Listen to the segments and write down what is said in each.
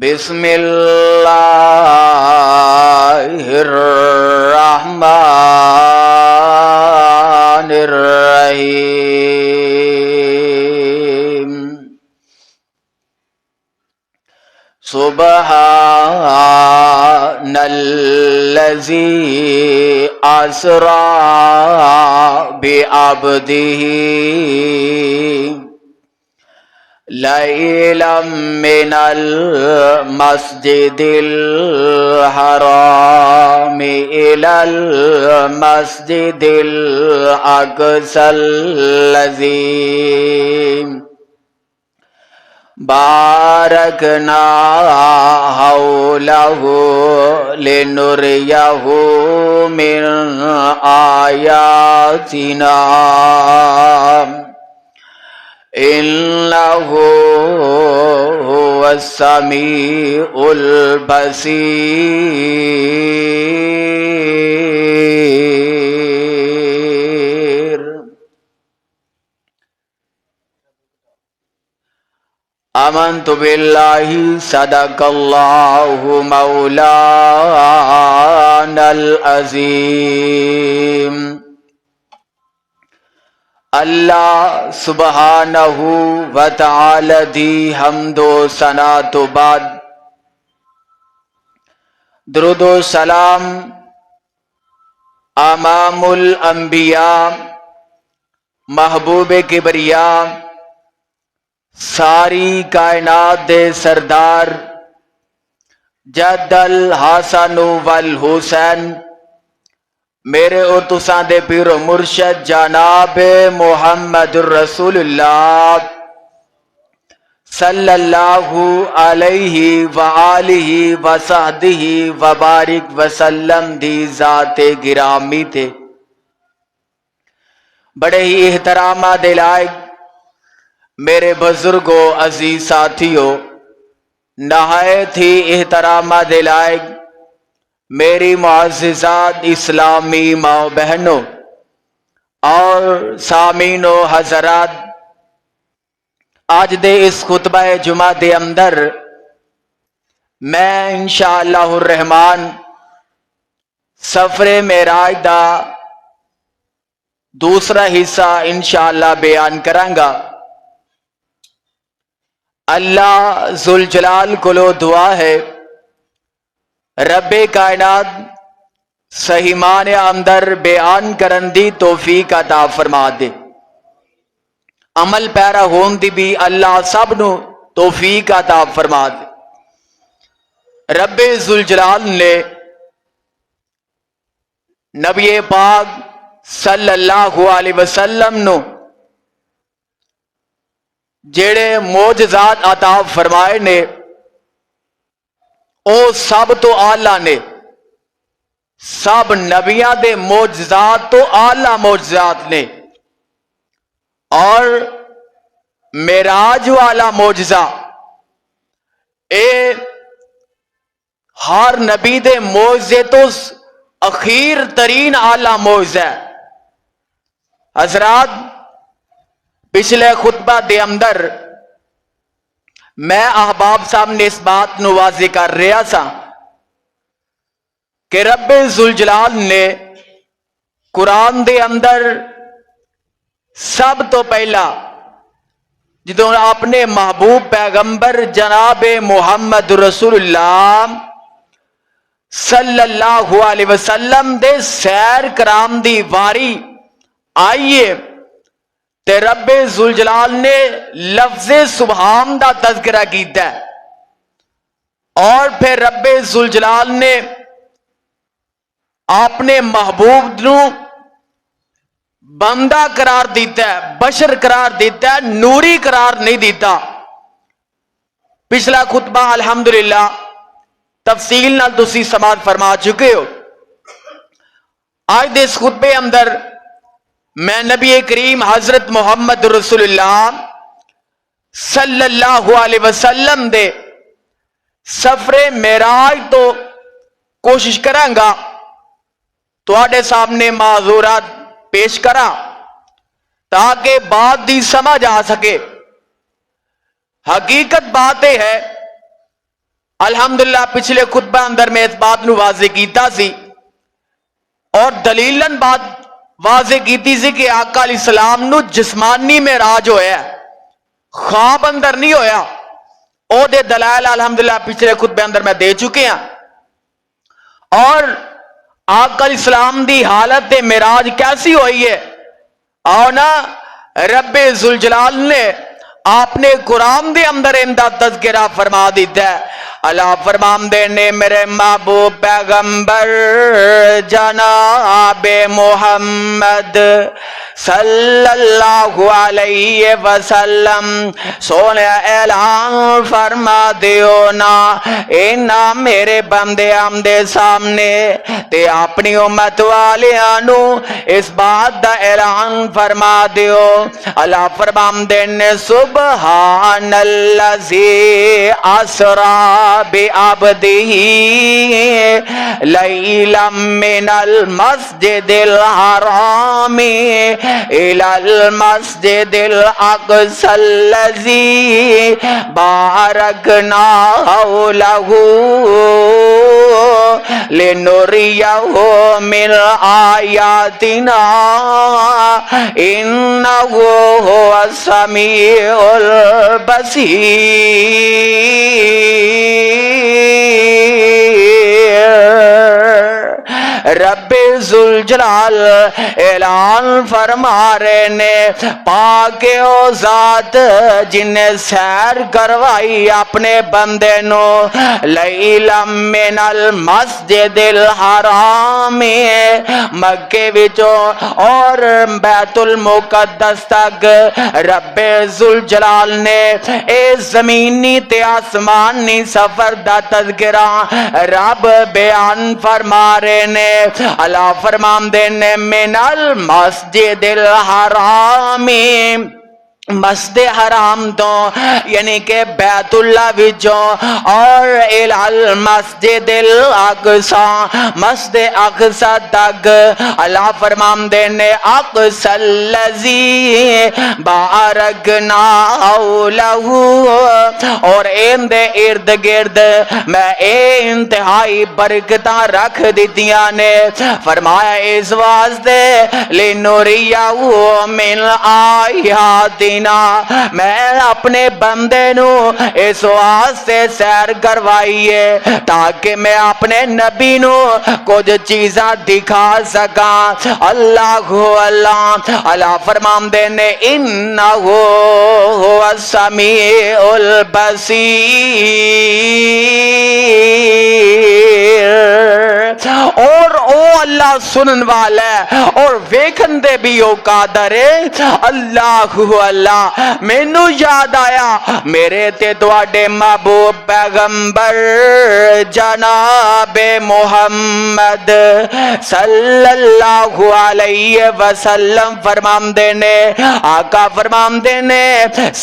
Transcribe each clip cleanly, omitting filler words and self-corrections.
بسم اللہ الرحمن الرحیم سبحان الذی اسری بعبدہ لیلا من المسجد الحرام إلى المسجد الأقصى الذي باركنا حوله لنريه من آياتنا إنه هو السميع البصير آمنت بالله صدق الله مولانا العظيم اللہ سبحانہ و تعالی دی حمد و ثنا تو بعد درود و سلام امام الانبیاء محبوب کبریاء ساری کائنات دے سردار جد الحسن والحسین میرے اور تساں دے پیر و مرشد جناب محمد الرسول اللہ صلی اللہ علیہ وآلہ وصحبہ وبارک وسلم دی ذات گرامی تھے بڑے ہی احترامہ دے لائق میرے بزرگوں عزیز ساتھیوں نہایت ہی احترامہ دے لائق میری معززات اسلامی ماں بہنوں اور سامعین و حضرات، آج دے اس خطبہ جمعہ دے اندر میں انشاءاللہ الرحمن سفر معراج دا دوسرا حصہ انشاءاللہ بیان کروں گا۔ اللہ ذوالجلال کولو دعا ہے رب کائنات صحیحان اندر بیان کرن دی توفیق عطا فرما دے، عمل پیرا ہون دی بھی اللہ سب نو توفیق عطا فرما دے۔ رب ذوالجلال نے نبی پاک صلی اللہ علیہ وسلم نو جڑے معجزات عطا فرمائے نے او سب تو آلہ نے، سب نبیاں دے معجزات تو آلہ معجزات نے، اور معراج والا معجزہ اے ہر نبی دے معجزے تو اخیر ترین آلہ معجزہ ہے۔ حضرات پچھلے خطبہ دے اندر میں احباب صاحب نے اس بات نو واضح کر رہا سا کہ رب ذوالجلال نے قرآن دے اندر سب تو پہلا جدوں اپنے محبوب پیغمبر جناب محمد رسول اللہ صلی اللہ علیہ وسلم دے سیر کرام دی واری آئیے تے رب ذوالجلال نے لفظ سبحان دا تذکرہ کیتا ہے، اور پھر رب ذوالجلال نے اپنے محبوب نو بندہ قرار دیتا ہے، بشر قرار دیتا ہے، نوری قرار نہیں دیتا۔ پچھلا خطبہ الحمدللہ تفصیل نال تسی سماعت فرما چکے ہو۔ آج دے اس خطبے اندر میں نبی کریم حضرت محمد رسول اللہ صلی اللہ علیہ وسلم دے سفر معراج تو کوشش کروں گا تواڈے سامنے معذورات پیش کراں تاکہ بات دی سمجھ آ سکے۔ حقیقت بات یہ ہے الحمدللہ پچھلے خطبہ اندر میں اس بات نو واضح کیتا سی اور دلیلن بات واضح کیتی سی کہ آقا علیہ السلام نو جسمانی معراج ہویا ہے، خواب اندر نہیں ہویا۔ او دے دلائل الحمدللہ پچھلے خطبے اندر میں دے چکے ہیں۔ اور آقا علیہ السلام دی حالت معراج کیسی ہوئی ہے؟ آؤ نا، رب ذوالجلال نے آپ نے قرآن دے اندر اندہ تذکرہ فرما دیتا ہے۔ اللہ فرمان دینے میرے محبوب پیغمبر جناب محمد صلی اللہ علیہ وسلم سونے اعلان فرما دیو نا اینا میرے بندے آمدے سامنے تے اپنی امت والیانو اس بات دا اعلان فرما دیو۔ اللہ فرمان دینے سبحان اللذی اسرا بعبدہ لیلا من المسجد الحرام الى المسجد الاقصى الذي باركنا حوله لنريه من آياتنا انه هو السميع البصير۔ رب ذوالجلال اعلان فرما رہے نے پاک او ذات جن نے سیر کروائی اپنے بندے نو لیلا من المسجد الحرام مکے وچوں اور بیت المقدس تک رب ذوالجلال نے اے زمینی تے آسمانی سفر دا تذکرہ رب بیان فرما رہے نے۔ اللہ فرمان دینے من المسجد الحرام مسجد حرام تو یعنی کہ بیت اللہ وچوں اور المسجد الاقصی مسجد اقصی تک اللہ فرمان دینے اقصی الذی بارکنا حولہ اور ان دے ارد گرد میں اے انتہائی برکتاں رکھ دیتیاں نے۔ فرمایا اس واسطے لنوریہ من آیاتنا میں اپنے بندے نو اس واسطے سیر کروائی ہے تاکہ میں اپنے نبی نو کچھ چیزاں دکھا سکاں۔ اللہ اللہ اللہ فرمان دینے انہو هو السمیع البصیر۔ اور او اللہ سنن والا ہے اور ویکھن دے بھی او قادر ہے۔ اللہ اللہ مینو یاد آیا میرے تے تواڈے محبوب پیغمبر جناب محمد صلی اللہ علیہ وسلم فرماندے نے آقا فرماندے نے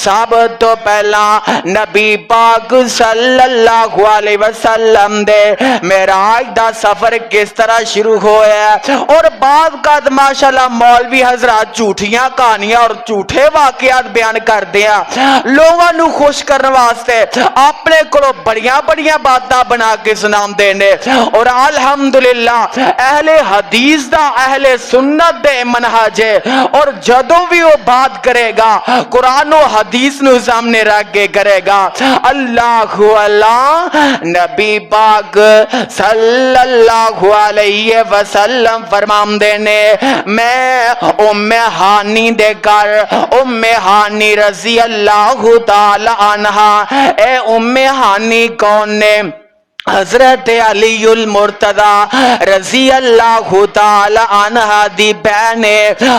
سب تو پہلا نبی پاک صلی اللہ علیہ وسلم دے معراج دا سفر کس طرح شروع ہویا ہے۔ اور بعض کا ماشاءاللہ مولوی حضرات جھوٹیاں کہانیاں اور جھوٹے واقعات بیان کر دیا لوگوں نو خوش کرنے واسطے اپنے کولو بڑیاں بڑیاں باتاں بنا کے سنام دینے۔ اور الحمدللہ اہل حدیث دا اہل سنت دے منہج ہے اور جدوں بھی وہ بات کرے گا قرآن و حدیث نو سامنے رکھ کے کرے گا۔ اللہ اللہ نبی پاک صلی اللہ علیہ وسلم فرمام دینے میں ام ہانی دے کر ام ہانی رضی اللہ تعالی عنہ اے ام ہانی کون نے؟ حضرت علی المرتضی رضی اللہ تعالی عنہ دی بہن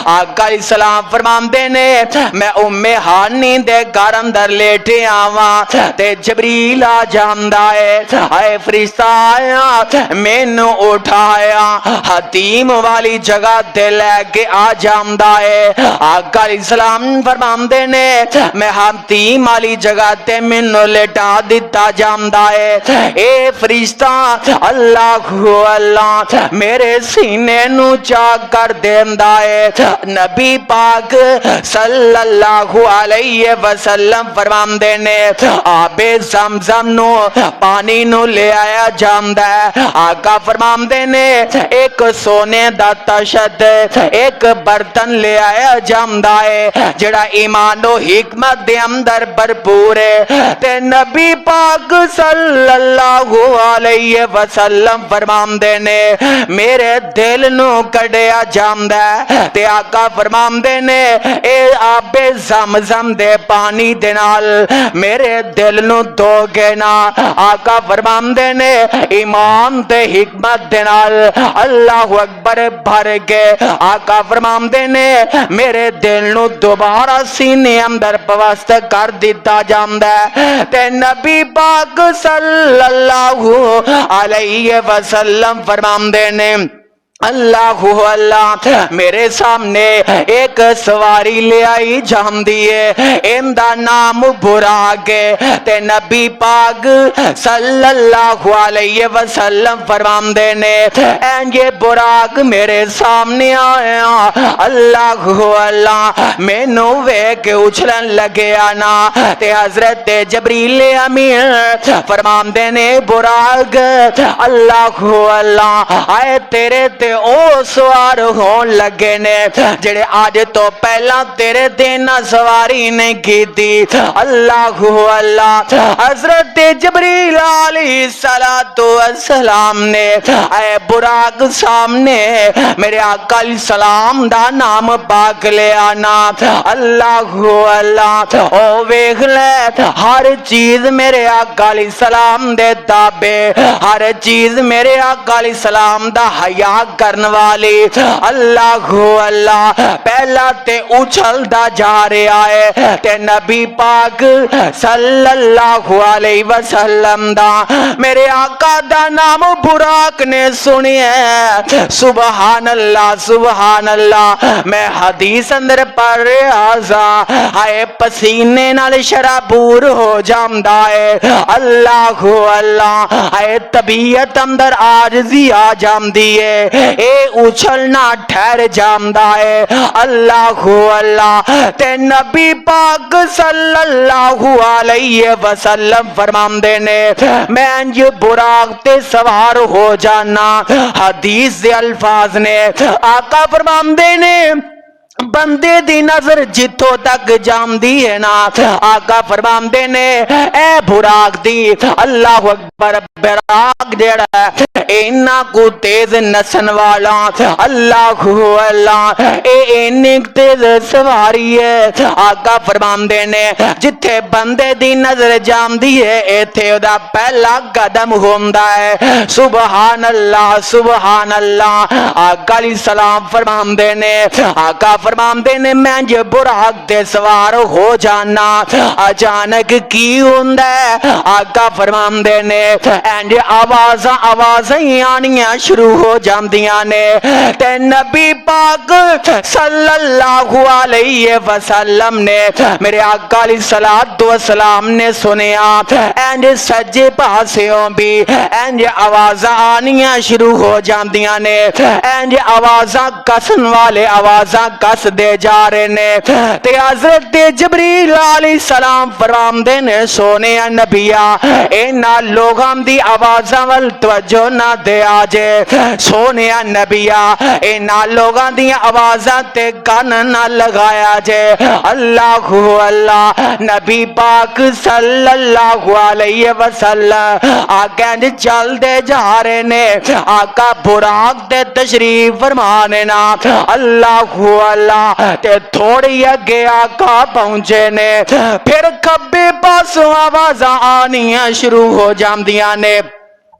آقا علیہ السلام فرماندے نے میں ام ہانی دے گھر اندر لیٹے آواں تے جبریل آ جاندا ہے اے فرشتہ آیا مینوں اٹھایا حتیم والی جگہ تے لے کے آ جاندا ہے۔ آقا علیہ السلام فرماندے نے میں حتیم والی جگہ تے مینوں لٹا دتا جاندا ہے۔ اے فرشتہ اللہ اللہ میرے سینے نو چاک کر دیندا ہے۔ نبی پاک صلی اللہ علیہ وسلم فرماندے نے آب زمزم نو پانی نو لے آیا جاندا ہے۔ آقا فرماندے نے ایک سونے دا تشد ایک برتن لے آیا جاندا ہے جڑا ایمان و حکمت دے اندر بھرپور ہے۔ تے نبی پاک صلی اللہ علیہ وسلم فرماندے نے میرے دل نو کڈیا جاندا ہے تے آقا فرماندے نے اے آب زمزم دے پانی دے نال میرے دل نو دو گے نا۔ آقا فرماندے نے ایمان تے حکمت دے نال اللہ اکبر بھر کے آقا فرماندے نے میرے دل نو دوبارہ سینے اندر پوست کر دیتا جاندا ہے۔ تے نبی پاک صلی اللہ علیہ وسلم فرماندے نے اللہ اللہ میرے سامنے ایک سواری لے آئی جاندی ہے ان دا نام براق ہے۔ تے نبی پاک صلی اللہ علیہ وسلم فرماندے نے یہ براق میرے سامنے آیا اللہ اللہ مینوں ویکھ کے اچھلن لگیا نا۔ تے حضرت جبریل امین فرماندے نے براق اللہ اللہ آئے تیرے تے او سوار ہون لگے نے جڑے آج تو پہلا تیرے دین سواری نہیں کی تھی۔ اللہ اللہ حضرت جبریل علیہ السلام نے اے براق سامنے میرے آقا علیہ السلام دا نام پاک لے آنا۔ اللہ اللہ او ویکھ لے ہر چیز میرے آقا علیہ السلام دے تابع ہر چیز میرے آقا علیہ السلام دا حیا کرن والی اللہ اللہ پہلا تے اچھل دا جا رہا ہے تے نبی پاک صلی اللہ علیہ وسلم دا میرے آقا دا نام براق نے سنیا سبحان اللہ سبحان اللہ۔ میں حدیث اندر پڑھ رہا ہائے پسینے نال شرابور ہو جاندا ہے اللہ اللہ ہائے طبیعت اندر عاجزی آ جاندی ہے اے اچھلنا ٹھہر جاندا ہے اللہ اللہ۔ تے نبی پاک صلی اللہ علیہ وسلم فرماندے نے میں انج براق تے سوار ہو جانا۔ حدیث دے الفاظ نے آقا فرماندے نے بندے دی نظر جتوں تک جاندی ہے نا آقا فرماندے نے اے براق دی اللہ اکبر براق جڑا اینا کو تیز نسن والا اللہ اللہ اینی تیز سواری ہے۔ آقا فرماندے نے جتھے بندے دی نظر جاندی ہے ایتھے او دا پہلا قدم ہوندا ہے سبحان اللہ سبحان اللہ۔ آقا علیہ السلام فرماندے نے آقا فرماندے نے میں جو براق دے سوار ہو جانا اچانک کی ہوندا ہے آقا فرماندے نے اینج آوازاں آنیاں شروع ہو جاندیاں نے تے نبی پاک صلی اللہ علیہ وسلم نے میرے آقا علیہ السلام نے سنیا اینج سجے پاسیوں بھی اینج آوازاں آنیاں شروع ہو جاندیاں نے اینج آوازاں کسن والے آوازاں کس دے جا رہے نے تے حضرت جبریل علیہ السلام فرماندے نے سونے نبیا اینا لوگاں دی آوازاں ول توجہ نہ دے آجے سونے نبیا اینا لوگاں دی آوازاں تے کان نہ لگایا جے اللہ اللہ۔ نبی پاک صلی اللہ علیہ وسلم آقا چل دے جا رہے نے آقا براق تے تشریف فرمانے نا اللہ اللہ تے تھوڑی اگے آقا پہنچے نے پھر کبے پاسوں آوازاں آنیاں شروع ہو جاندیاں نے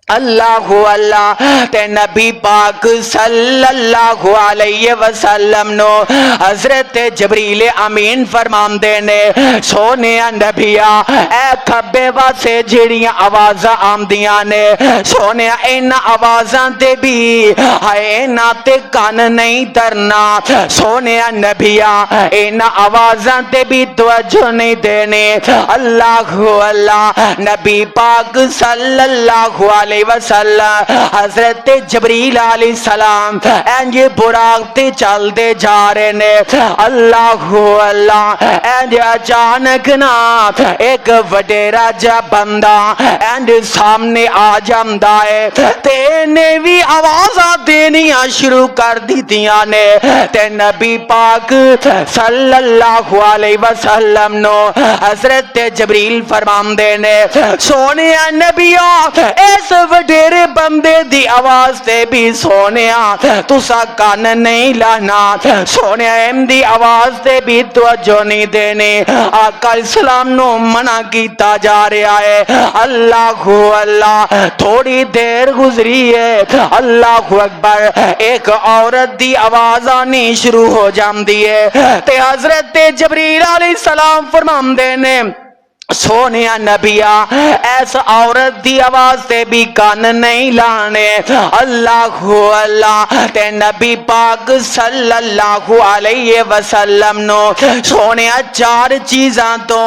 اللہ اللہ تے نبی پاک صلی اللہ علیہ وسلم نو حضرت جبریل امین فرماندے نے سونے نبیا اے کھبے پاسے جڑیاں آوازاں آمدیاں نے سونے ان آوازاں تے بھی ہائے نہ تے کان نہیں درنا سونے نبیا ان آوازاں تے بھی توجہ نہیں دینے اللہ اللہ نبی پاک صلی اللہ علیہ وسلم حضرت جبریل علیہ السلام اینج براق تے چل دے جا رہے نے اللہ اللہ اینج اچانک نا ایک وڈیرا جا بندہ اینج سامنے آ جاندا ہے تے نے بھی آوازاں دینیاں شروع کر دیتیاں نے تے نبی پاک صلی اللہ علیہ وسلم نو حضرت جبریل فرماندے نے سونے نبیوں اس وڈیرے بندے دی آواز تے بھی سونیا تسا کان نہیں لانا سونے ایم دی آواز تے بھی توجہ نہیں دینے آقا اسلام نو منع کیتا جا رہا ہے اللہ اللہ تھوڑی دیر گزری ہے اللہ اکبر ایک عورت دی آواز آنی شروع ہو جاندی ہے تے حضرت جبریل علیہ السلام فرماندے نے سونے نبیا ایس عورت دی آواز تے بھی کان نہیں لانے اللہ اللہ تے نبی پاک صلی اللہ علیہ وسلم نو سونے چار چیزاں تو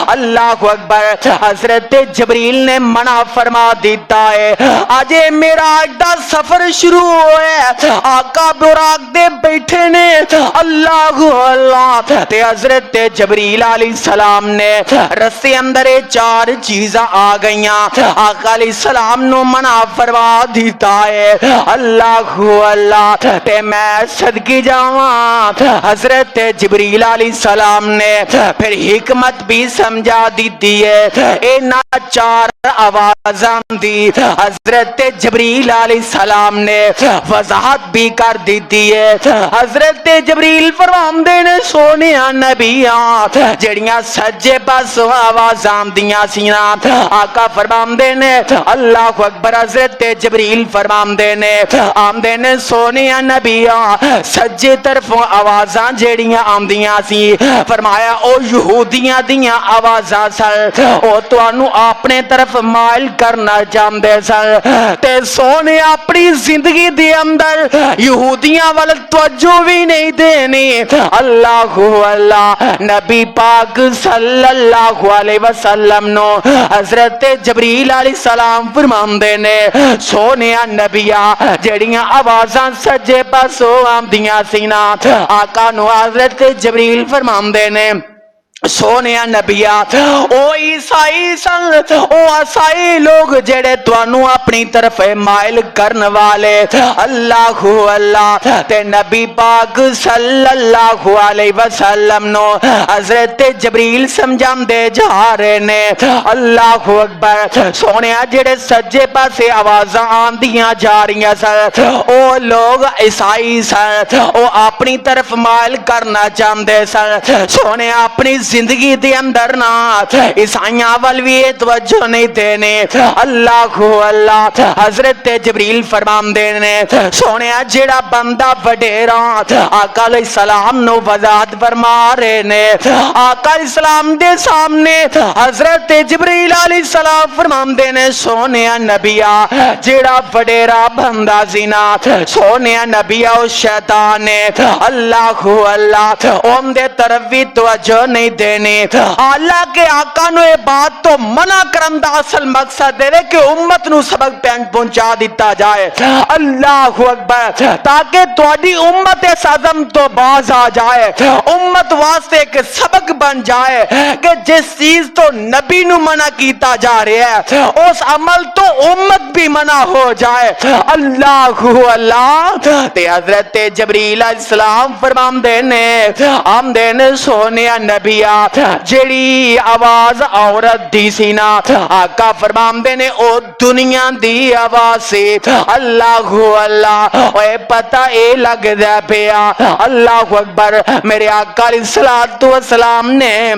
اللہ اکبر حضرت جبریل نے منع فرما دیتا ہے آجے میرا دا سفر شروع ہوئے آقا براق دے بیٹھے نے اللہ اللہ تے حضرت جبریل علیہ السلام نے رسے اندر چار چیزاں آ گئیاں آقا علیہ السلام نو منع فرما دیتا ہے اللہ اللہ تے میں صدقی جاواں حضرت جبریل علیہ السلام نے پھر حکمت بھی سمجھا دیتی ہے اینا چار آوازاں دی حضرت جبریل علیہ السلام نے وضاحت بھی کر دیتی ہے حضرت جبریل فرماندے نے سونیا نبیاں جڑیاں سجے پاسوں آواز آمدیاں سینا آقا فرماندے نے اللہ اکبر حضرت جبریل فرماندے نے آمدے نے سونیا نبیاں سجے طرفوں آوازاں جڑیاں آمدیاں سی فرمایا او یہودیاں دیاں آوازاں سر او توانو اپنے طرف مائل کرنا چاہندے سر تے سونے اپنی زندگی دے اندر یہودیاں والا توجہ بھی نہیں دینی اللہ اللہ نبی پاک صلی اللہ علیہ وسلم نو حضرت جبریل علیہ السلام فرماندے نے سونیا نبیا جڑیاں آوازاں سجے پاسوں آمدیاں سینا آقا نو حضرت جبریل فرماندے نے سونیا نبیا او عیسائی سن او عیسائی لوگ جڑے توانو اپنی طرف مائل کرن والے اللہ اللہ تے نبی پاک صلی اللہ علیہ وسلم نو حضرت جبریل سمجھام دے جا رہے نے اللہ اکبر سونیا جڑے سجے پاسے آوازاں آندیاں جا رہی سن او لوگ عیسائی سن او اپنی طرف مائل کرنا چاہندے سن سونیا اپنی زندگی دے اندر نا عیسائیاں والوی توجہ نہیں دینے اللہ اللہ حضرت جبریل فرماندے نے سونیا جڑا بندہ وڈیرا آقا علیہ السلام نو وضاحت فرما رہے نے آقا علیہ السلام دے سامنے حضرت جبریل علیہ السلام فرماندے نے سونیا نبیا جڑا وڈیرا بندہ زینا سونیا نبیا او شیطان ہے اللہ اللہ اون دے طرف بھی توجہ نہیں دینے حالانکہ آقا نو یہ بات تو منع کرن دا اصل مقصد ہے کہ امت نو سبق پہنچا دیتا جائے اللہ اکبر تاکہ تواڈی امت اس عظم تو باز آ جائے امت واسطے ایک سبق بن جائے کہ جس چیز تو نبی نو منع کیتا جا رہا ہے اس عمل تو امت بھی منع ہو جائے اللہ اللہ تے حضرت جبریل علیہ السلام فرماندے نے آمدے نے سونیا نبیا جڑی آواز عورت دی سینا آقا فرماندے نے او دنیا دی آواز سے اللہ اللہ اے پتہ اے لگ دے پیا اللہ اکبر میرے آقا علیہ السلام نے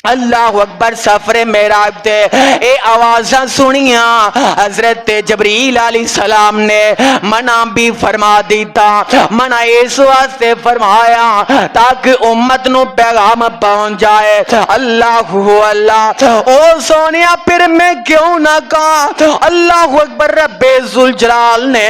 اللہ اکبر سفر معراج تے اے آوازاں سنیاں حضرت جبریل علیہ السلام نے منع بھی فرما دیتا منع اس واسطے فرمایا تاکہ امت نو پیغام پہنچ جائے اللہ اللہ او سونیا پھر میں کیوں نہ کہا اللہ اکبر رب ذوالجلال نے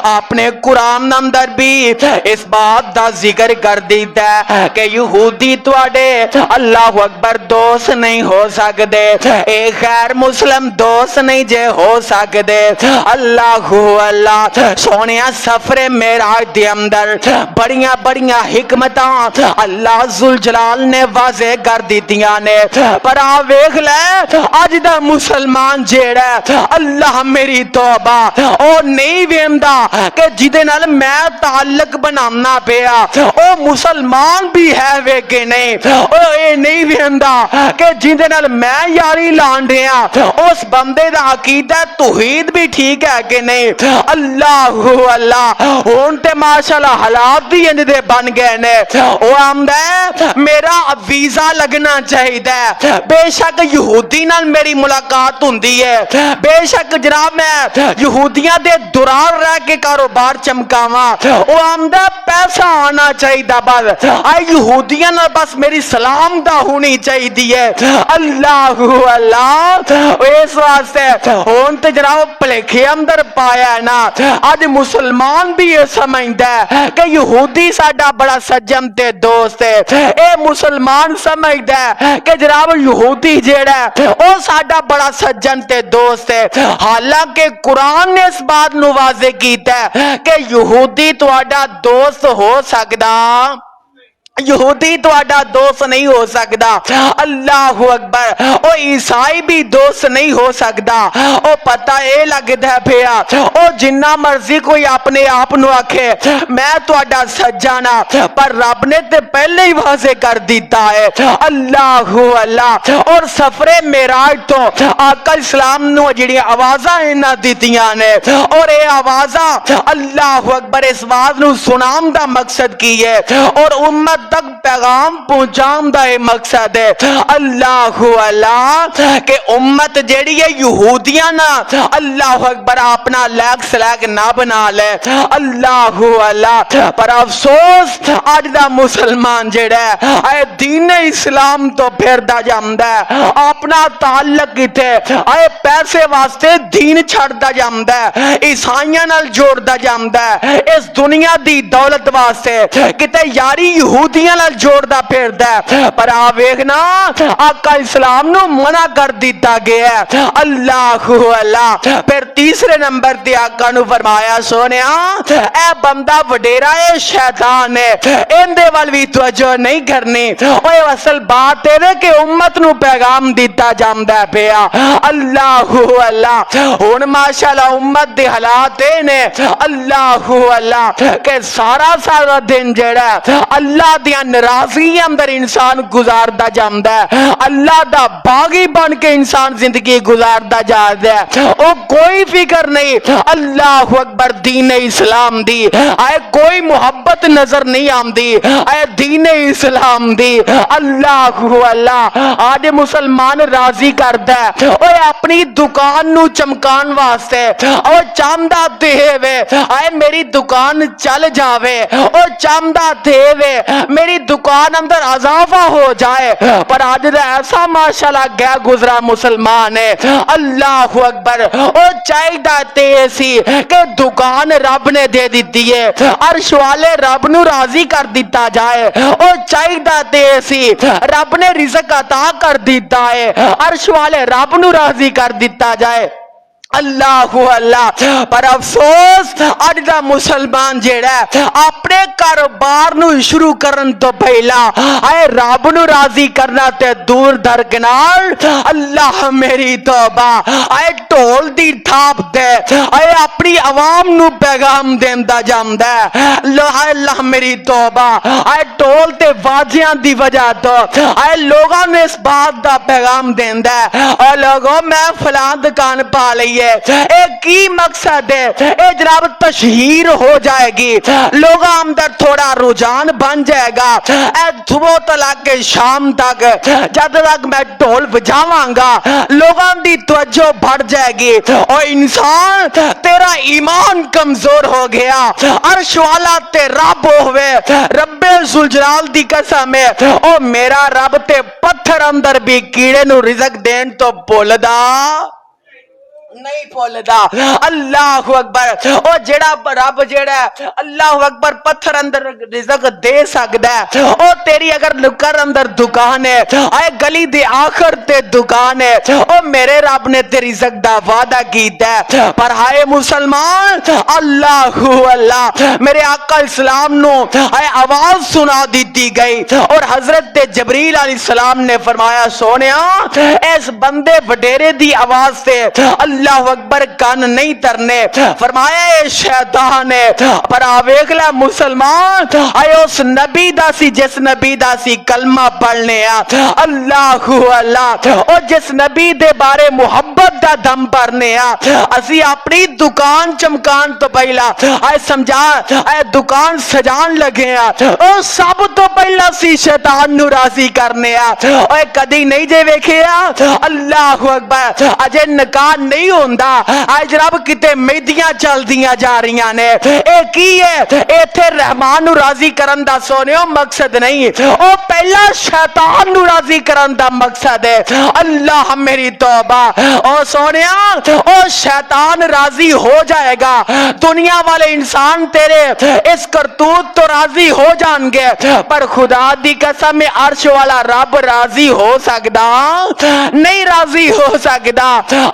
اپنے قرآن اندر بھی اس بات دا ذکر کر دیتا ہے کہ یہودی تواڈے اللہ اکبر دوست نہیں ہو سکتے اے غیر مسلم دوست نہیں جے ہو سکتے اللہ اللہ سونیا سفر معراج دے اندر بڑیاں بڑیاں حکمتاں اللہ ذوالجلال نے واضح کر دیتیاں نے پر آ ویکھ لے اج دا مسلمان جیڑا اللہ میری توبہ او نہیں ویندا کہ جدے نال میں تعلق بنانا پیا او مسلمان بھی ہے وے کہ نہیں او اے نہیں ویندا کہ جندے نال میں یاری لان رہا اس بندے دا عقیدہ توحید بھی ٹھیک ہے کہ نہیں اللہ اللہ ہون تے ماشاءاللہ حالات بھی انج دے بن گئے نے او آمدا ہے میرا ویزا لگنا چاہیے بے شک یہودی نال میری ملاقات ہوندی ہے بے شک جناب میں یہودیاں دے دوران رہ کے کاروبار چمکاواں او آمدا پیسہ آنا چاہیے بس اے یہودیاں نال بس میری سلام دا ہونی چاہیے اللہ اللہ اس واسطے ہون تے جناب پلیکھے اندر پایا ہے نا اج مسلمان بھی یہ سمجھدا ہے کہ یہودی ساڈا بڑا سجن تے دوست ہے اے مسلمان سمجھدا ہے کہ جناب یہودی جیڑا ہے او ساڈا بڑا سجن تے دوست ہے حالانکہ قرآن نے اس بات نو واضح کیتا ہے کہ یہودی تواڈا دوست ہو سکدا یہودی تواڈا دوست نہیں ہو سکدا اللہ اکبر او عیسائی بھی دوست نہیں ہو سکدا او پتہ اے لگدا پیا او جنہ مرضی کوئی اپنے آپ نو آکھے میں تواڈا سجانا پر رب نے تے پہلے ہی واضح کر دیتا ہے اللہ اللہ اور سفر معراج تو آقا اسلام نو جڑی آوازاں انہاں دتیاں نے اور اے آوازاں اللہ اکبر اس آواز نو سنام دا مقصد کی ہے اور امت تک پیغام پہنچام دا مقصد ہے اللہ اللہ کہ امت جیڑی ہے یہودیاں نا اللہ اکبر اپنا لیک سلیک نہ بنا لے اللہ اللہ پر افسوس آج دا مسلمان جیڑا ہے اے دین اسلام تو پھر دا جامدہ ہے اپنا تعلق کیتے اے پیسے واسطے دین چھڑ دا جامدہ ہے عیسائیاں نال جوڑ دا جامدہ ہے اس دنیا دی دولت واسطے کتے یاری یہودی نال جوڑ دا پھر دا پر آ ویکھنا آقا اسلام نو منع کر دیتا گیا ہے اللہ اللہ پھر تیسرے نمبر تے آقا نو فرمایا سونیا اے بندہ وڈیرا اے شیطان ہے اندے وال وی توجہ نہیں کرنی اوے اصل بات ہے کہ امت نو پیغام دیتا جاندا پیا اللہ اللہ ہن ماشاءاللہ امت دے حالات نے اللہ اللہ کہ سارا سارا دن جڑا اللہ دی ناراضگی اندر انسان گزاردا جاندا ہے اللہ دا باغی بن کے انسان زندگی گزاردا جاندا ہے او کوئی فکر نہیں اللہ اکبر دین اسلام دی اے کوئی محبت نظر نہیں آندی اے دین اسلام دی اللہ اللہ آج مسلمان راضی کردا ہے اوے اپنی دکان نو چمکان واسطے او چاہندا تے وے اے میری دکان چل جاوے او چاہندا تے وے میری دکان اندر اضافہ ہو جائے پر آج ایسا ماشاءاللہ گیا گزرا مسلمان ہے اللہ اکبر او چاہیدا تے سی کہ دکان رب نے دے دیتی ہے عرش والے رب نو راضی کر دیتا جائے او چاہیدا تے سی رب نے رزق عطا کر دیتا ہے عرش والے رب نو راضی کر دیتا جائے اللہ اللہ پر افسوس اج دا مسلمان جیڑا ہے اپنے کاروبار نو شروع کرن تو پہلا اے رب نو راضی کرنا تے دور درکنار اللہ میری توبہ اے ٹول دی تھاپ دے اے اپنی عوام نو پیغام دیندا جاندا ہے اللہ میری توبہ اے ٹول تے واجیاں دی وجہ تو اے لوگاں نے اس بات دا پیغام دیندا ہے اے لوگوں میں فلاں دکان پا لئی اے کی مقصد ہے اے جناب تشہیر ہو جائے گی لوگ اندر تھوڑا رجحان بن جائے گا، اے صبح تو لگ کے شام تک جد تک میں ڈھول بجاواں گا لوگاں دی توجہ بڑھ جائے گی، اور انسان تیرا ایمان کمزور ہو گیا، عرش والا تے رب ہوئے، رب ذوالجلال دی قسم ہے او میرا رب تے پتھر اندر بھی کیڑے نو رزق دین تو بولدا نہیں بولدا۔ اللہ اکبر، او جڑا رب جڑا اللہ اکبر پتھر اندر رزق دے سکدا ہے، او تیری اگر لکر اندر دکان ہے، اے گلی دی آخر تے دکان ہے، او میرے رب نے تے رزق دا وعدہ کیتا ہے، پر ہائے مسلمان اللہ میرے آقا اسلام نو اے آواز سنا دیتی گئی، اور حضرت جبریل علیہ السلام نے فرمایا سونیا اس بندے وڈیرے دی آواز سے اللہ اکبر کان نہیں ترنے، فرمایا اے شیطان ہے، پر آویک لے مسلمان اے اس نبی دا سی جس نبی دا سی کلمہ پڑھنے اللہ اور جس نبی دے بارے محبت دا دم پڑھنے اسی اپنی دکان چمکان تو پہلا اے سمجھا اے دکان سجان لگے او سب تو پہلا سی شیطان نو راضی کرنے اے کدی نہیں جے ویکھے اللہ اکبر اجے نکاح نہیں ہوندا اج رب کتے میدیاں چل دیاں جا رہیاں نے، اے کی ہے ایتھے رحمان نو راضی کرن دا سونیو مقصد نہیں، او پہلا شیطان نو راضی کرن دا مقصد ہے۔ اللہ میری توبہ، او سونیا او شیطان راضی ہو جائے گا، دنیا والے انسان تیرے اس کرتوت تو راضی ہو جان گے، پر خدا دی قسم عرش والا رب راضی ہو سکدا نہیں، راضی ہو سکدا۔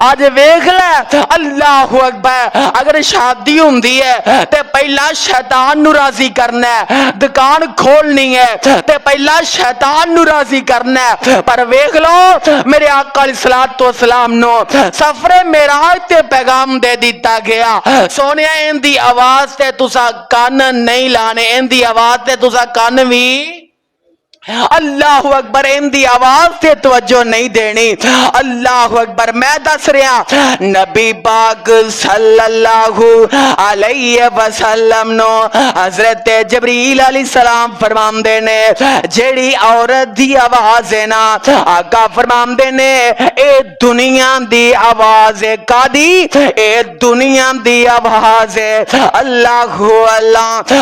آج ویکھ لے اللہ اکبر اگر شادی ہوندی ہے تے پہلا شیطان نو راضی کرنا ہے، دکان کھولنی ہے تے پہلا شیطان نو راضی کرنا ہے، پر ویکھ لو میرے آقا علیہ الصلوۃ والسلام نو سفر معراج تے پیغام دے دیتا گیا سونیا ان دی آواز تے تسا کان نہیں لانے، ان دی آواز تے تسا کان بھی اللہ اکبر ان دی آواز تے توجہ نہیں دینی۔ اللہ اکبر میں دس رہا نبی پاک صلی اللہ علیہ وسلم نو حضرت جبریل علیہ السلام فرماندے نے جیڑی عورت دی آواز ہے نا آقا فرماندے نے اے دنیا دی آواز ہے، کادی اے دنیا دی آواز ہے۔ اللہ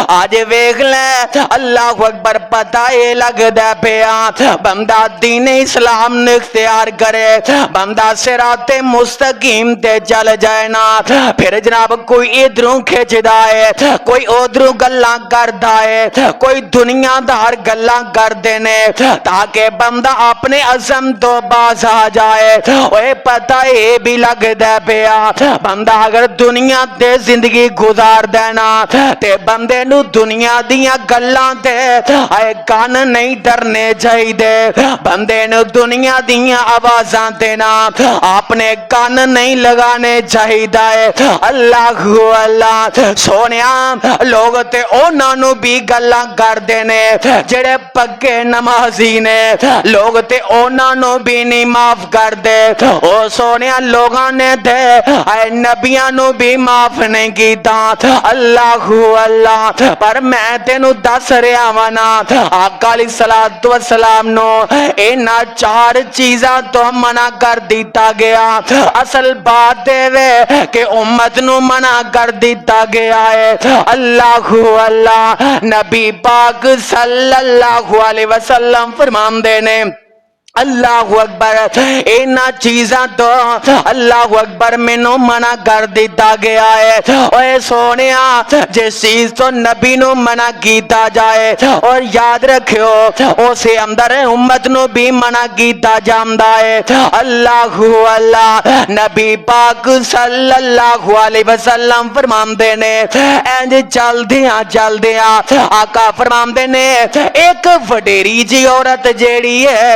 آج ویکھ لے اللہ اکبر پتہ اے لگ دے پیا بندہ دین اسلام نے اختیار کرے، بندہ صراط مستقیم تے چل جائے نا، پھر جناب کوئی ادھروں کھچدا ہے کوئی ادھروں گلاں کردا ہے، کوئی دنیا دار گلاں کردے نے تاکہ بندہ اپنے عزم تو باز آ جائے۔ اوے پتہ اے بھی لگ دے پیا بندہ اگر دنیا تے زندگی گزار دینا تے بندے نو دنیا دیاں گلاں تے اے کان نہیں ڈرنے چاہیے، بندے نو دنیا دیاں آوازاں دینا اپنے کان نہیں لگانے چاہیے۔ اللہ سونیا لوگ تے اونا نو بھی گلاں کر دینے جڑے پکے نمازی نے، لوگ تے اونا نو بھی نہیں معاف کر دے، او سونیا لوگاں نے دے اے نبیاں نو بھی معاف نہیں کیتا۔ اللہ پر میں تینو دس رہا وانا آقا علیہ الصلوۃ والسلام نو اینا چار چیزاں تو منع کر دیتا گیا، اصل بات دے کہ امت نو منع کر دیتا گیا ہے۔ اللہ نبی پاک صلی اللہ علیہ وسلم فرماندے نے اللہ اکبر اینا چیزاں تو اللہ اکبر مینوں منع کر دیتا گیا ہے۔ اوے سونیا جس چیز تو نبی نو منع کیتا جائے اور یاد رکھو اسے اندر امت نو بھی منع کیتا جاندا ہے۔ اللہ نبی پاک صلی اللہ علیہ وسلم فرماندے نے انج چل دیاں آقا فرماندے نے ایک وڈیری جی عورت جیڑی ہے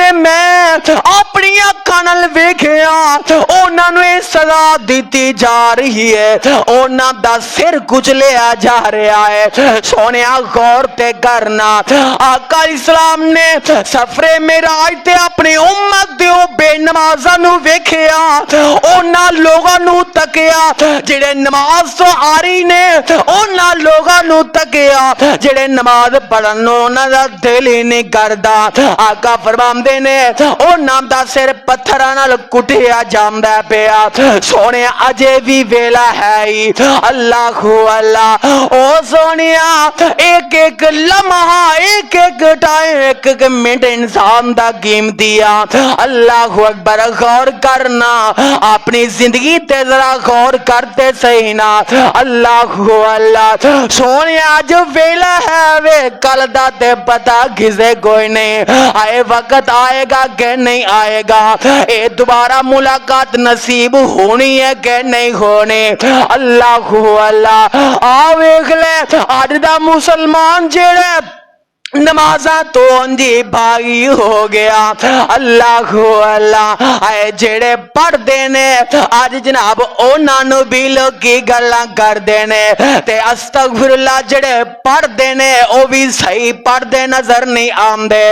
نے میں اپنی اکھاں نال ویکھیا انہاں نوں یہ سزا دتی جا رہی ہے، انہاں دا سر کچلیا جا رہا ہے۔ سونیا غور تے کرنا، آقا اسلام نے سفر معراج تے اپنی امت دے بے نمازاں نوں ویکھیا، انہاں لوگاں نوں تکیا جڑے نماز تو آری نے، انہاں لوگاں نوں تکیا جڑے نماز پڑھن نوں انہاں دا دل ہی نہیں کردا۔ آقا فرماندے نے انہاں دا سر پتھراں نال کٹیا جاندا پیا۔ سونے اجے بھی ویلا ہے ہی، اللہ اللہ او سونیا ایک ایک لمحہ ایک ایک ٹائم ایک ایک منٹ انسان دا قیمتی آ۔ اللہ اکبر، غور کرنا اپنی زندگی تے ذرا غور کرتے صحیح نا۔ اللہ اللہ سونیا جو ویلا ہے وے کل دا تے پتا کسے کوئی نہیں، آئے وقت آئے گا کہ نہیں آئے گا، اے دوبارہ ملاقات نصیب ہونی ہے کہ نہیں ہونی۔ اللہ اللہ ویکھ لے اج دا مسلمان جڑے نمازاں تو انجی بھاگی ہو گیا۔ اللہ اللہ اے جڑے پڑھ دینے آج جناب انہاں نوں بھی لوگ کی گلاں کر دینے تے استغفر اللہ جڑے پڑھ دینے او بھی صحیح پڑھ دے نظر نہیں آندے۔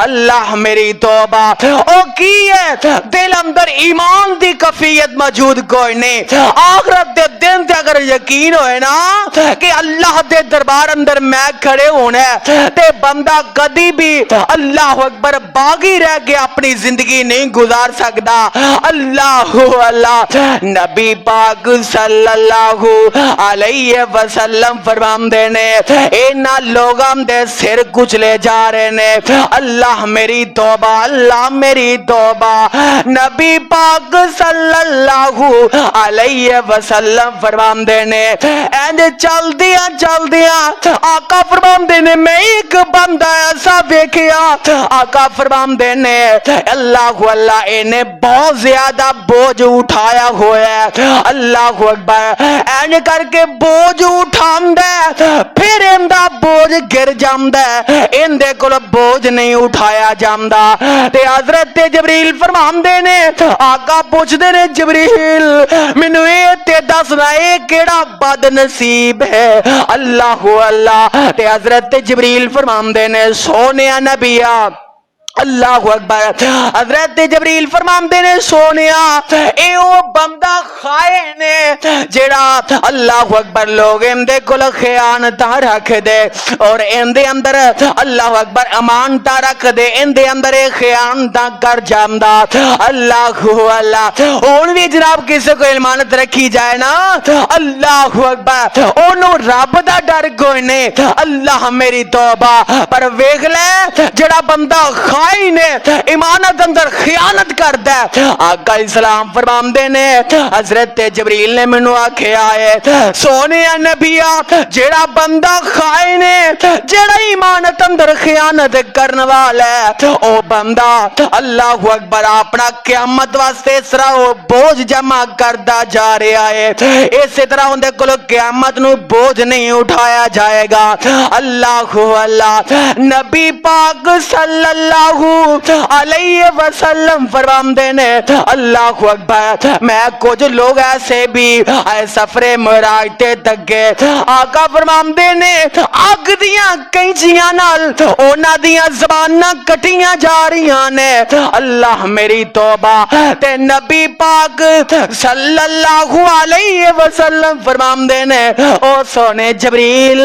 اللہ میری توبہ او کی ہے دل اندر ایمان دی کفیت موجود کوئی نہیں۔ آخرت دے دن تے اگر یقین ہوئے نا کہ اللہ دے دربار اندر میں کھڑے ہونے تے بندہ کدی بھی اللہ اکبر باغی رہ کے اپنی زندگی نہیں گزار سکتا۔ اللہ اللہ نبی پاک صلی اللہ علیہ وسلم فرماندے نے اینا لوگاں دے سر کچلے جا رہے نے۔ اللہ میری توبہ، اللہ میری توبہ۔ نبی پاک صلی اللہ علیہ وسلم فرماندے نے اینج چل دیا آقا فرماندے نے میں ایک بندہ ایسا ویکھیا، آقا فرماندے نے اللہ اللہ انہیں بہت زیادہ بوجھ اٹھایا ہوا ہے۔ اللہ اکبر این کر کے بوجھ اٹھاندا پھر اندا بوجھ گر جاندا ان دے کول بوجھ نہیں اٹھایا جاندا تے حضرت جبریل فرماندے نے آقا پوچھدے نے جبریل مینوں اے تے دسنا اے کیڑا بد نصیب ہے۔ اللہ اللہ تے حضرت جبریل فرماندے نے سونیا نبیا اللہ اکبر حضرت جبریل فرماندے نے سونیا اے او بندہ خائن ہے جڑا اللہ اکبر لوگ اندے کول خیانتاں رکھ دے اور اندے اندر اللہ اکبر امانتاں رکھ دے اندے اندر خیانتاں کر جاندا۔ اللہ اللہ ہن وی جناب کسے کو امانت رکھی جائے نا اللہ اکبر اونوں رب دا ڈر کوئی نہیں۔ اللہ میری توبہ پر ویکھ لے جڑا بندہ ایمانت اندر خیانت کردا ہے، آقا اسلام فرماندے نے حضرت جبریل نے مینوں آکھیا ہے سونے نبیا جڑا بندہ خائن ہے جڑا ایمانت اندر خیانت کرن والا ہے او بندہ اللہ اکبر اپنا قیامت واسطے اس طرح او بوجھ جمع کردا جا رہا ہے، اسی طرح اندے کول قیامت نو بوجھ نہیں اٹھایا جائے گا۔ اللہ اللہ نبی پاک صلی اللہ علیہ وسلم فرماندے نے اللہ اکبر میں کچھ لوگ ایسے بھی آئے سفر معراج تے تکے آقا فرماندے نے اگ دیاں کینچیاں نال انہاں دیاں زباناں کٹیاں جا رہیاں نے۔ اللہ میری توبہ تے نبی پاک صلی اللہ علیہ وسلم فرماندے نے او سونے جبریل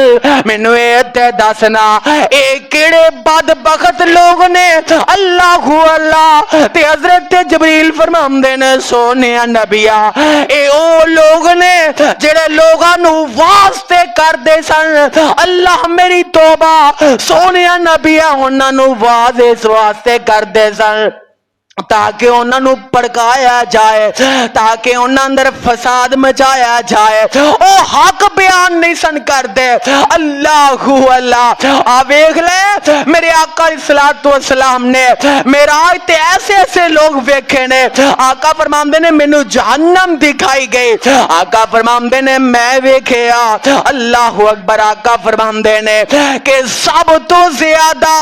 مینوں اے تے دسنا اے کیڑے بدبخت لوگ نے اللہ اللہ تے حضرت جبریل فرماندے نے سونے نبیا اے او لوگ نے جڑے لوگاں نو واسطے کردے سن۔ اللہ میری توبہ سونے نبیا انہاں نو واز اس واسطے کردے سن تاکہ انہاں نو پڑکایا جائے، تاکہ انہاں اندر فساد مچایا جائے، او حق بیان نہیں سن کر دے۔ اللہ اللہ ویکھ لے میرے آقا علیہ الصلوۃ والسلام نے معراج تے ایسے ایسے لوگ ویکھے نے، آقا فرماندے نے مینوں جہنم دکھائی گئی، آقا فرماندے نے میں ویکھیا، اللہ اکبر، آقا فرماندے نے کہ سب تو زیادہ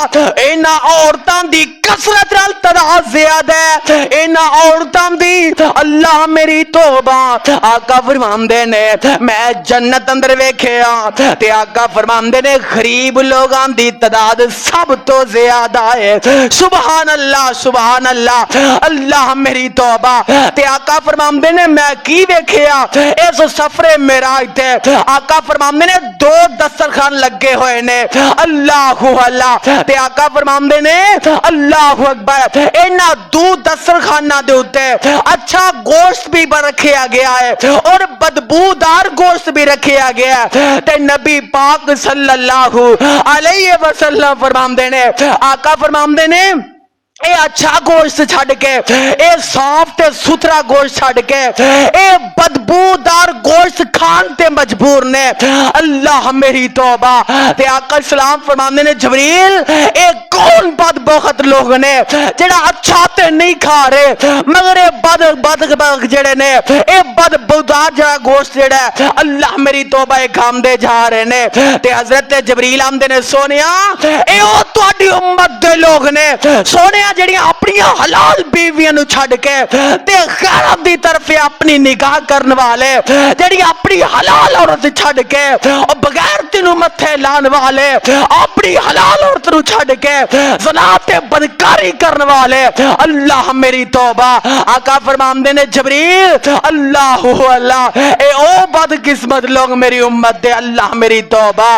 انہاں عورتاں دی کثرت نال تعداد زیادہ انہاں عورتاں دی، اللہ میری توبہ، آقا فرماندے نے میں جنت اندر ویکھیا تے آقا فرماندے نے غریب لوگاں دی تعداد سب تو زیادہ ہے، سبحان اللہ سبحان اللہ، اللہ میری توبہ۔ تے آقا فرماندے نے میں کی ویکھیا اس سفر معراج تے، آقا فرماندے نے 2 دسترخوان لگے ہوئے نے، اللہ اللہ، تے آقا فرماندے نے اللہ اکبر انہاں 2 دسترخواناں دے اوتے اچھا گوشت بھی رکھیا گیا ہے اور بدبودار گوشت بھی رکھیا گیا ہے، تے نبی پاک صلی اللہ علیہ وسلم فرماندے نے، آقا فرماندے نے اے اچھا گوشت چھڑ کے، اے صاف تے ستھرا گوشت چھڑ کے اے بدبودار گوشت کھان تے مجبور نے، اللہ میری توبہ۔ تے آقا اسلام فرماندے نے جبریل اے کون بدبخت لوگ نے جڑا اچھا تے نہیں کھا رہے مگر اے بد جڑے نے اے بدبودار جڑا گوشت جڑا ہے اللہ میری توبہ اے کھام دے جا رہے نے۔ تے حضرت جبریل آمدے نے سونیا اے او تہاڈی امت دے لوگ نے، سونیا جڑیاں اپنی حلال بیویاں نو چھڑ کے تے غیرت دی طرف اپنی نگاہ کرن والے، جڑی اپنی حلال عورت چھڑ کے اور بغیر تینو متھے لان والے، اپنی حلال عورت نو چھڑ کے زنا تے بدکاری کرن والے، اللہ میری توبہ۔ آقا فرماندے نے جبریل اللہ اللہ اے او بد قسمت لوگ میری امت دے، اللہ میری توبہ۔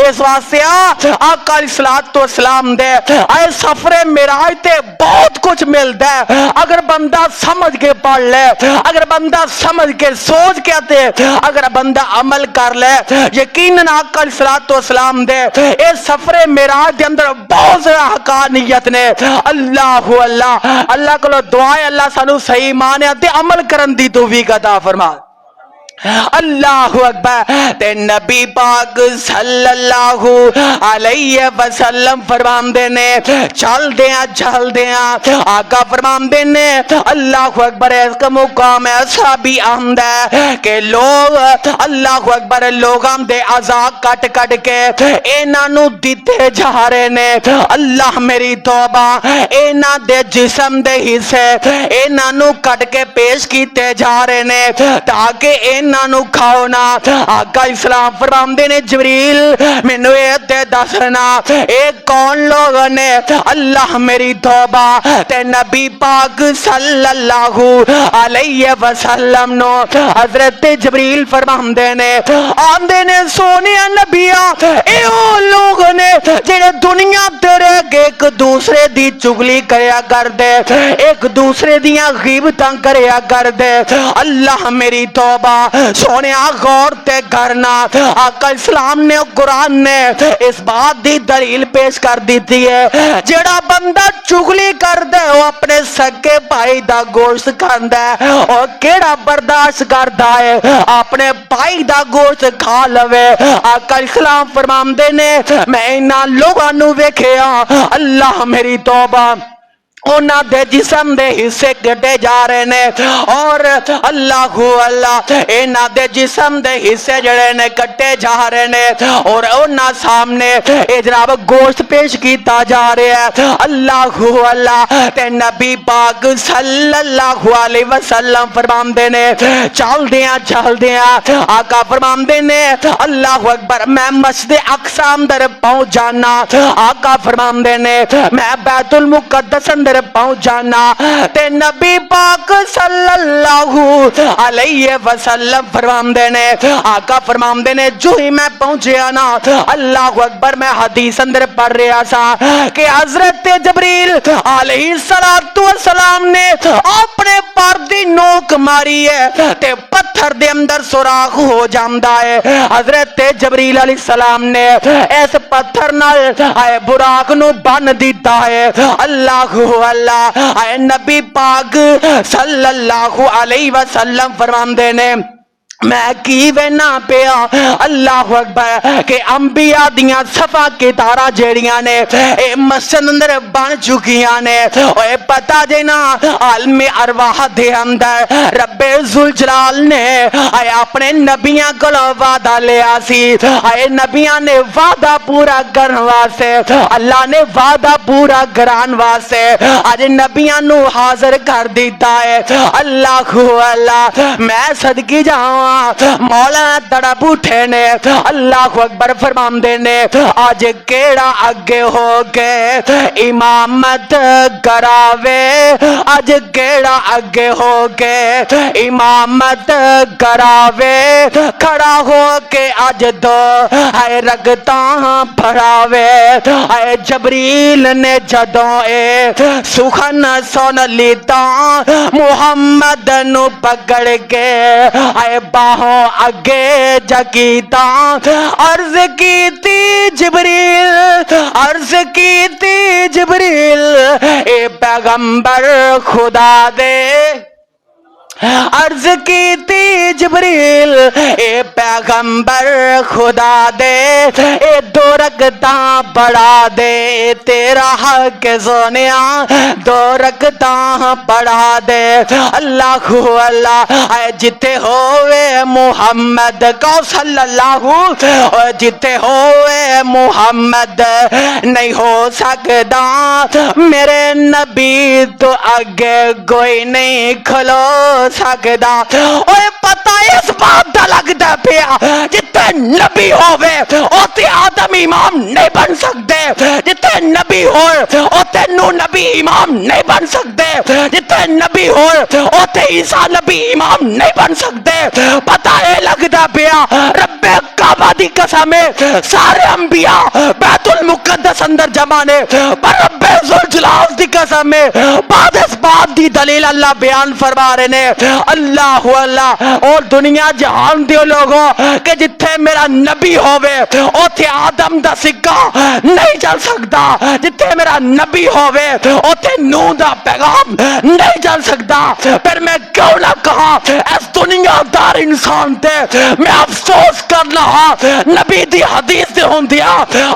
اس واسطے آقا علیہ الصلوۃ والسلام دے اے سفر معراج تے بہت کچھ ملتا ہے اگر بندہ سمجھ کے پڑھ لے، اگر بندہ سمجھ کے سوچ کے تے اگر بندہ عمل کر لے، یقیناً آقا علیہ الصلوۃ والسلام دے اے سفر معراج دے اندر بہت زیادہ حقانیت نے، اللہ اللہ، اللہ کو دعا ہے اللہ سانو صحیح مانے تے عمل کرن دی توفیق عطا فرما، اللہ اکبر۔ تے نبی پاک صلی اللہ علیہ وسلم فرماندے نے چل دیاں آقا فرماندے نے اللہ اکبر، اس کا مقام ایسا بھی آمد ہے کہ لوگ اللہ اکبر لوگاں دے اعضاء کٹ کٹ کے انہاں نو دیتے جا رہے نے، اللہ میری توبہ، انہاں دے جسم دے حصے انہاں نو کٹ کے پیش کیتے جا رہے نے تاکہ نو کھاؤ نا۔ آقا اسلام فرماندے نے جبریل مینوں اے تے دسنا اے کون لوگ نے، اللہ میری توبہ۔ تے نبی پاک صلی اللہ علیہ وسلم نو حضرت جبریل فرماندے نے آندے نے سونے نبیاں اے او لوگ نے جڑے دنیا تے رہ کے ایک دوسرے دی چگلی کریا کردے، ایک دوسرے دیاں غیبتاں کریا کردے، اللہ میری توبہ۔ سونے غور تے کرنا، آقا اسلام نے قرآن نے اس بات دی دلیل پیش کر دیتی ہے جڑا بندہ چگلی کر دے وہ اپنے سکے بھائی دا گوشت کھاندا ہے، اور کیڑا برداشت کردا ہے اپنے بھائی دا گوشت کھا لوے۔ آقا اسلام فرماندے نے میں انہاں لوگاں نو ویکھیا، اللہ میری توبہ، انہاں دے جسم دے حصے کٹے جا رہے نے اور اللہ اللہ انہاں دے جسم دے حصے جڑے نے کٹے جا رہے نے اور انہاں سامنے اے جناب گوشت پیش کیتا جا رہا ہے، اللہ اللہ۔ تے نبی پاک صلی اللہ علیہ وسلم فرماندے نے چل دیاں آقا فرماندے نے اللہ اکبر میں مسجد اقصی اندر پہنچ جانا، آقا فرماندے نے میں بیت المقدس اندر پہنچ جانا، تے نبی پاک صلی اللہ علیہ وسلم فرماندے نے آقا فرماندے نے جو ہی میں پہنچیا نا اللہ اکبر میں حدیث اندر پڑھ رہا سا کہ حضرت جبریل علیہ السلام نے اپنے پر دی نوک ماری ہے تے پتھر دے اندر سوراخ ہو جاندا ہے، حضرت جبریل علیہ السلام نے اس پتھر نال براق نو بن دیتا ہے، اللہ اللہ اے نبی پاک صلی اللہ علیہ وسلم فرماندے نے میں کی وینا پیا اللہ اکبر کہ انبیاء دیاں صفا کتاراں جیڑیاں نے اے مسجد اندر بن چکیاں نے اے پتہ دینا عالم ارواح دے اندر رب ذوالجلال نے اے اپنے نبیاں کو وعدہ لیا سی اے نبیاں نے وعدہ پورا کرن واسطے اللہ نے وعدہ پورا کران واسطے اج نبیاں نو حاضر کر دیتا ہے اللہ میں صدقے جاواں مولا تڑپ اٹھے نے اللہ اکبر فرماندے نے آج کیڑا اگے ہو کے امامت کراوے آج کیڑا اگے ہو کے امامت کراوے کھڑا ہو کے آج دو اے رگتاں پھراوے اے جبریل نے جدوں اے سخن سن لیتا محمد نو پکڑ کے اے باہوں اگے جکیتا عرض کیتی جبریل اے پیغمبر خدا دے عرض کیتی جبریل اے پیغمبر خدا دے اے دو رکعتاں پڑھا دے تیرا حق سونیا دو رکعتاں پڑھا دے اللہ اے جتے ہوئے محمد کو صلی اللہ جتے ہوئے محمد نہیں ہو سکتا میرے نبی تو آگے کوئی نہیں کھلو سکدا اوے پتہ اس بات دا لگدا پیا جتے نبی ہووے اوتے آدم امام نہیں بن سکدے جتے نبی ہوئے اوتے نو نبی امام نہیں بن سکدے جتے نبی ہوئے اوتے عیسیٰ نبی امام نہیں بن سکدے پتہ اے لگدا پیا رب کعبہ دی قسم سارے انبیاء بیت المقدس اندر جمع نے پر رب ذوالجلال دی قسم بعد اس بات دی دلیل اللہ بیان فرما رہے نے اللہ اور دنیا جہان دیو لوگوں کہ جتھے میرا نبی ہووے اوتھے آدم دا سکہ نہیں چل سکتا جتھے میرا نبی ہووے اوتھے نوح دا پیغام نہیں چل سکتا پھر میں کیوں نہ کہا اس دنیا دار انسان تے میں افسوس کرنا نبی دی حدیث دے ہوندیا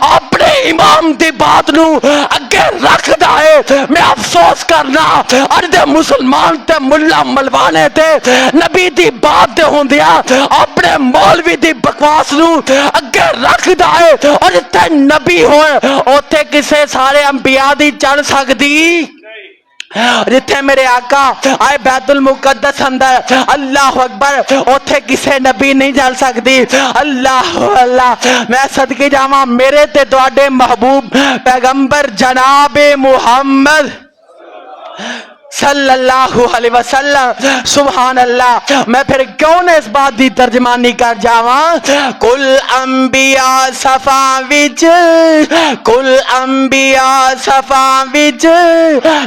اپنے امام دی بات نو اگے رکھ دائے میں افسوس کرنا اور دے مسلمان تے ملا ملوانے تے نبی دی بات دے ہوندیا اپنے مولوی دی بکواس نو اگے رکھ دائے اور جتے نبی ہوئے اوتے کسے سارے انبیاء دی چڑھ سکدی جتھے میرے آقا آئے بیت المقدس اندر اللہ اکبر اوتھے کسے نبی نہیں جل سکتی اللہ میں صدقے جاواں میرے تے تواڈے محبوب پیغمبر جناب محمد صلی اللہ علیہ وسلم سبحان اللہ میں پھر کیوں نہ اس بات دی ترجمانی کر جاواں کل انبیاء صفاں وچ کل انبیاء صفاں وچ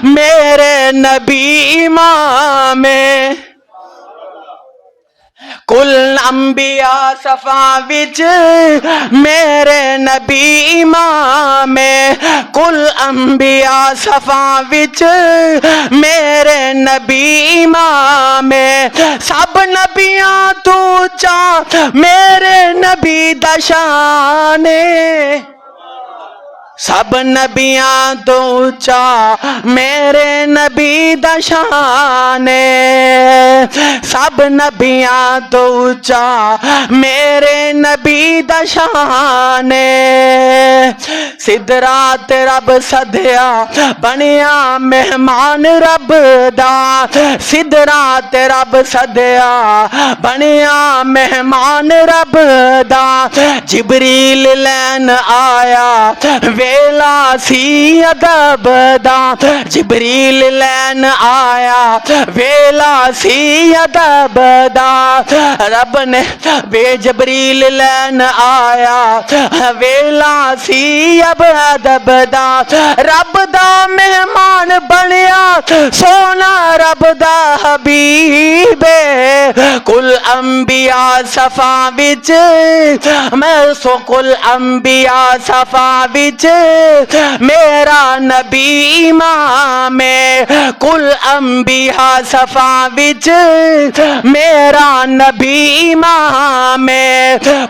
میرے نبی امام کل انبیاء صفاں وچ میرے نبی امام کل انبیاء صفاں وچ میرے نبی امام سب نبیاں تو چاہ میرے نبی دا شان سب نبیاں تو اونچا میرے نبی دا شان سب نبیاں تو اونچا میرے نبی دا شان سدرات رب سدیا بنیا مہمان رب دا سدرات رب سدیا بنیا مہمان رب دا جبریل لین آیا ویلا سی ادب دا جبریل لین آیا ویلا سی ادب دا رب نے بے جبریل لین آیا ویلا سی ادب دا رب دا مہمان بنیا سونا رب دا حبیب کل انبیاء صفاں وچ میں سو کل انبیاء صفاں وچ میرا نبی امام کل انبیاء صفا وچ میرا نبی امام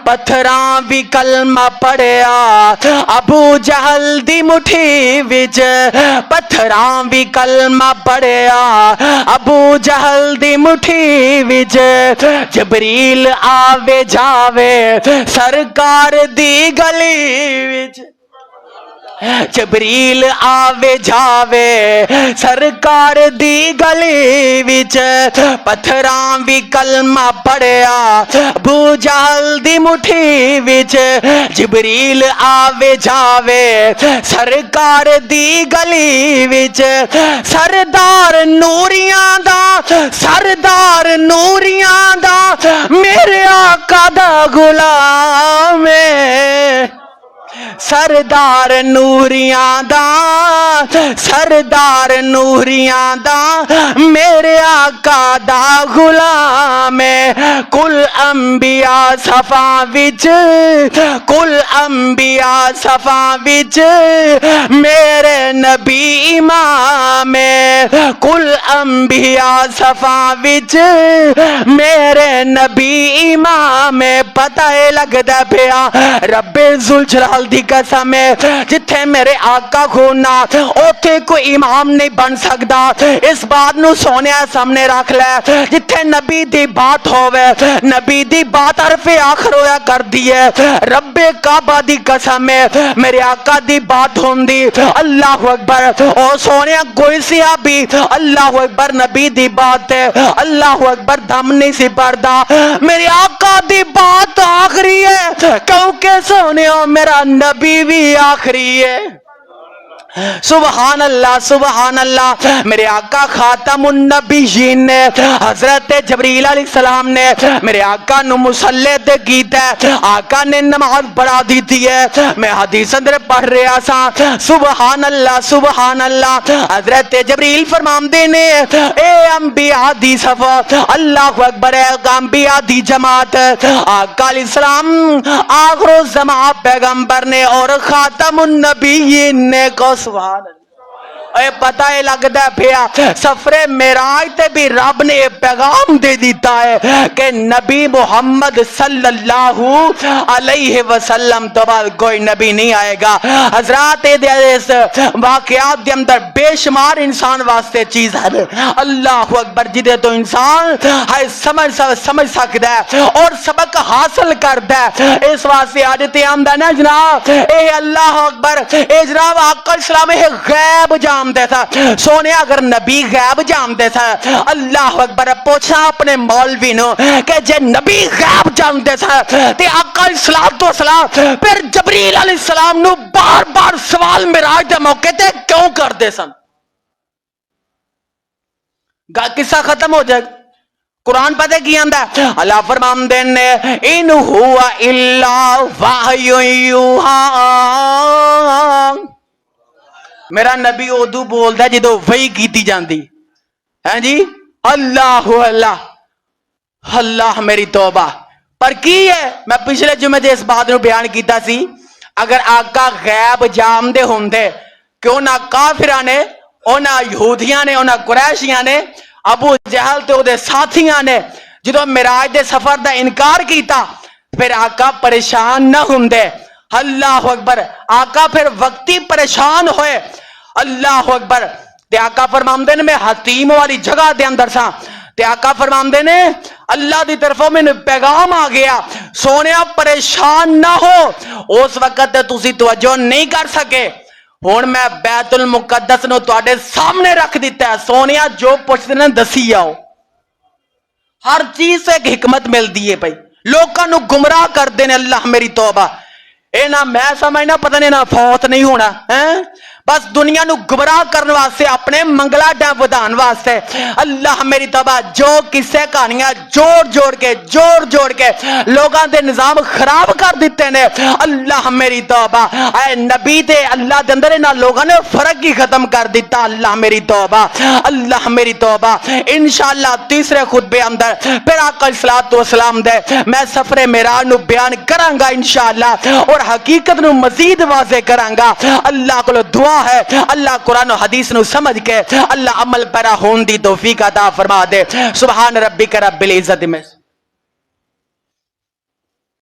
پتھراں بھی کلمہ پڑھیا ابو جہل دی مٹھی وچ پتھراں بھی کلمہ پڑھیا ابو جہل دی مٹھی وچ جبریل آوے جاوے سرکار دی گلی وچ جبریل آوے جاوے سرکار دی گلی وچ پتھراں بھی کلمہ پڑھیا ابو جہل دی مٹھی وچ جبریل آوے جاوے سرکار دی گلی وچ سردار نوریاں دا میرے آقا دا غلام ہے سردار نوریاں دا میرے آقا دا غلام کل انبیاء صفا وچ میرے نبی امام کل انبیاء صفا وچ میرے نبی امام پتہ لگدا پیا رب ذوالجلال دی قسم جتھے میرے آقا کھونا اوتھے کوئی امام نہیں بن سکدا اس بات نو سونیا سامنے رکھ لے جتھے نبی دی بات ہووے نبی دی بات حرف آخر ہویا کر دیئے رب کعبہ دی قسم میرے آقا دی بات ہوندی اللہ اکبر او سونیا کوئی صحابی اللہ اکبر نبی دی بات ہے اللہ اکبر دم نہیں سی پڑدا میرے آقا دی بات آخری ہے کیونکہ سونیا میرا نبی بھی آخری ہے سبحان اللہ میرے آقا خاتم النبیین نے حضرت جبریل علیہ السلام نے میرے آقا نو مصلی تے کیتا ہے آقا نے نماز پڑھا دیتی ہے میں حدیث اندر پڑھ رہا سا سبحان اللہ حضرت جبریل فرماندے نے اے انبیاء دی صفا اللہ اکبر اے انبیاء دی جماعت آقا علیہ السلام آخر الزمان پیغمبر نے اور خاتم النبیین نے کو سبحان اللہ اے پتہ لگدا پیا سفر معراج تے بھی رب نے پیغام دے دیتا ہے کہ نبی محمد صلی اللہ علیہ وسلم تو بعد کوئی نبی نہیں آئے گا حضرات اس واقعات دے اندر بے شمار انسان واسطے چیز ہے اللہ اکبر جدے تو انسان سمجھ سکتا ہے اور سبق حاصل کرتا ہے اس واسطے آجتے آمدہ نا جناب اے اللہ اکبر اے جناب آقا اسلام غیب جام دے تھا سونے اگر نبی غیب جانتے تھا اللہ اکبر پوچھا اپنے مولوی نو کہ جے نبی غیب جانتے تھا تے آقا السلام پھر جبریل علیہ السلام نو بار بار سوال معراج دے موقع تے کیوں کر دے سن قصہ ختم ہو جائے قرآن پتہ کی آندہ ہے اللہ فرماندے نے ان ہوا الا وحی یوحا میرا نبی اردو بولتا ہے جدو وحی کیتی جاندی ہے جی اللہ اللہ میری توبہ پر کی ہے میں پچھلے جمعے دے اس بات نو بیان کیتا سی اگر آقا غیب جام دے ہوندے کہ انہاں کافراں نے انہاں یہودیاں نے انہاں قریشیاں نے ابو جہل تے دے ساتھیاں نے جدو معراج دے سفر دا انکار کیتا پھر آقا پریشان نہ ہوندے اللہ اکبر آقا پھر وقتی پریشان ہوئے اللہ اکبر تے آقا فرماندے نے میں حتیم والی جگہ دے اندر سا تے آقا فرماندے نے اللہ دی طرفوں میں پیغام آ گیا سونیا پریشان نہ ہو اس وقت تسی توجہ نہیں کر سکے ہون میں بیت المقدس نو تواڈے سامنے رکھ دیتا ہے سونیا جو پوچھتے نے دسی آؤ ہر چیز سے ایک حکمت مل دیئے بھائی لوگاں نو گمراہ کر دینے اللہ میری توبہ اے نا میں سمجھنا پتہ نہیں نا فوت نہیں ہونا بس دنیا نو گمراہ کرنے واسطے اپنے منگلا ٹائم ودان واسطے اللہ میری توبہ جو کسے کہانیاں جوڑ جوڑ کے لوگاں دے نظام خراب کر دیتے نے اللہ میری توبہ اے نبی تے اللہ دے اندر انہاں لوگاں نے فرق ہی ختم کر دیتا اللہ میری توبہ اللہ میری توبہ انشاءاللہ تیسرے خطبے اندر پھر آقا الصلوۃ والسلام دے میں سفر معراج نو بیان کراں گا انشاءاللہ اور حقیقت نو مزید واضح کراں گا اللہ کو دعا ہے اللہ قرآن و حدیث نو سمجھ کے اللہ عمل پیرا ہون دی توفیق عطا فرما دے سبحان ربک رب العزت میں